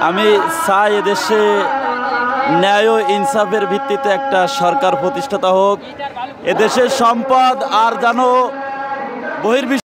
আমি চাই এদেশে ন্যায় ও ইনসাফের ভিত্তিতে একটা সরকার প্রতিষ্ঠিত হোক। এদেশের সম্পদ আর যেন বহির্বিশ্ব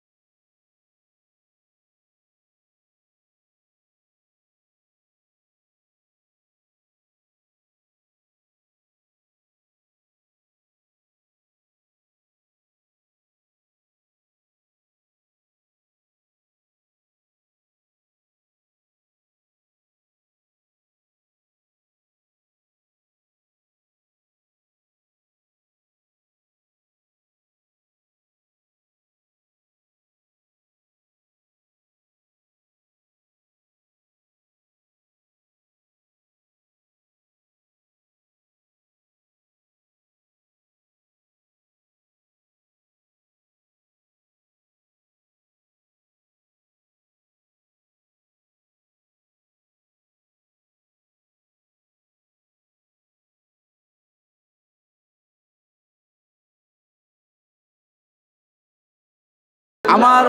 আমার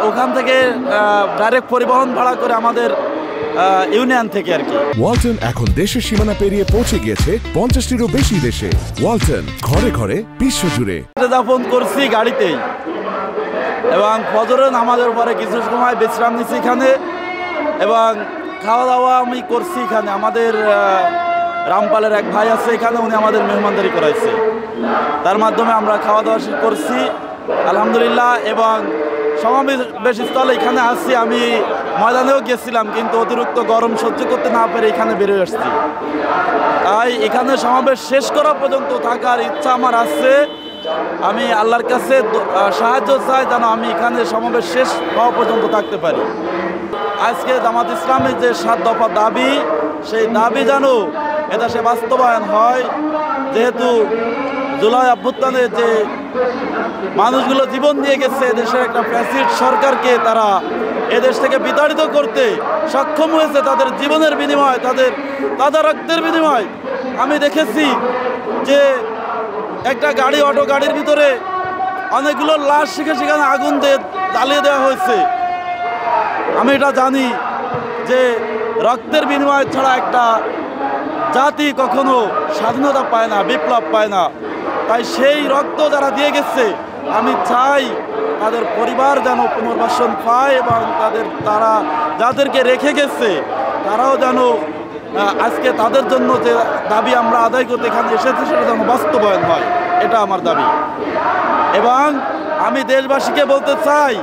ওখান থেকে ডাইরেক্ট পরিবহন ভাড়া করে আমাদের ইউনিয়ন থেকে আর কি। ওয়ালটন এখন দেশের সীমানা পেরিয়ে পৌঁছে গিয়েছে 50টিরও বেশি দেশে। ওয়ালটন, ঘরে ঘরে বিশ্বজুড়ে। যাপন করছি গাড়িতেই, এবং ফজরের নামাজের পরে কিছু সময় বিশ্রাম নিচ্ছি এখানে, এবং খাওয়া দাওয়া আমি করছি এখানে। আমাদের রামপালের এক ভাই আছে এখানে, উনি আমাদের মেহমানদারি করাইছে, তার মাধ্যমে আমরা খাওয়া দাওয়া করছি আলহামদুলিল্লাহ। এবং সমাবেশ স্থলে এখানে আসছি, আমি ময়দানেও গেছিলাম, কিন্তু অতিরিক্ত গরম সহ্য করতে না পেরে এখানে বেরিয়ে আসছি। তাই এখানে সমাবেশ শেষ করা পর্যন্ত থাকার ইচ্ছা আমার আছে। আমি আল্লাহর কাছে সাহায্য চাই যেন আমি এখানে সমাবেশ শেষ হওয়া পর্যন্ত থাকতে পারি। আজকে জামাত ইসলামের যে 7 দফা দাবি, সেই দাবি যেন এদেশে বাস্তবায়ন হয়। যেহেতু জুলাই অভ্যুত্থানে যে মানুষগুলো জীবন দিয়ে গেছে, দেশের একটা ফ্যাসিস্ট সরকারকে তারা এদেশ থেকে বিতাড়িত করতে সক্ষম হয়েছে তাদের জীবনের বিনিময়, তাদের রক্তের বিনিময়। আমি দেখেছি যে একটা গাড়ি, অটো গাড়ির ভিতরে অনেকগুলো লাশ সেখানে আগুন দিয়ে জ্বালিয়ে দেওয়া হয়েছে। আমি এটা জানি যে রক্তের বিনিময় ছাড়া একটা জাতি কখনো স্বাধীনতা পায় না, বিপ্লব পায় না। তাই সেই রক্ত যারা দিয়ে গেছে, আমি চাই তাদের পরিবার যেন পুনর্বাসন পায়, এবং তারা যাদেরকে রেখে গেছে তারাও যেন আজকে তাদের জন্য যে দাবি আমরা আদায় করতে এখানে এসেছি সেটা যেন বাস্তবায়ন হয়, এটা আমার দাবি। এবং আমি দেশবাসীকে বলতে চাই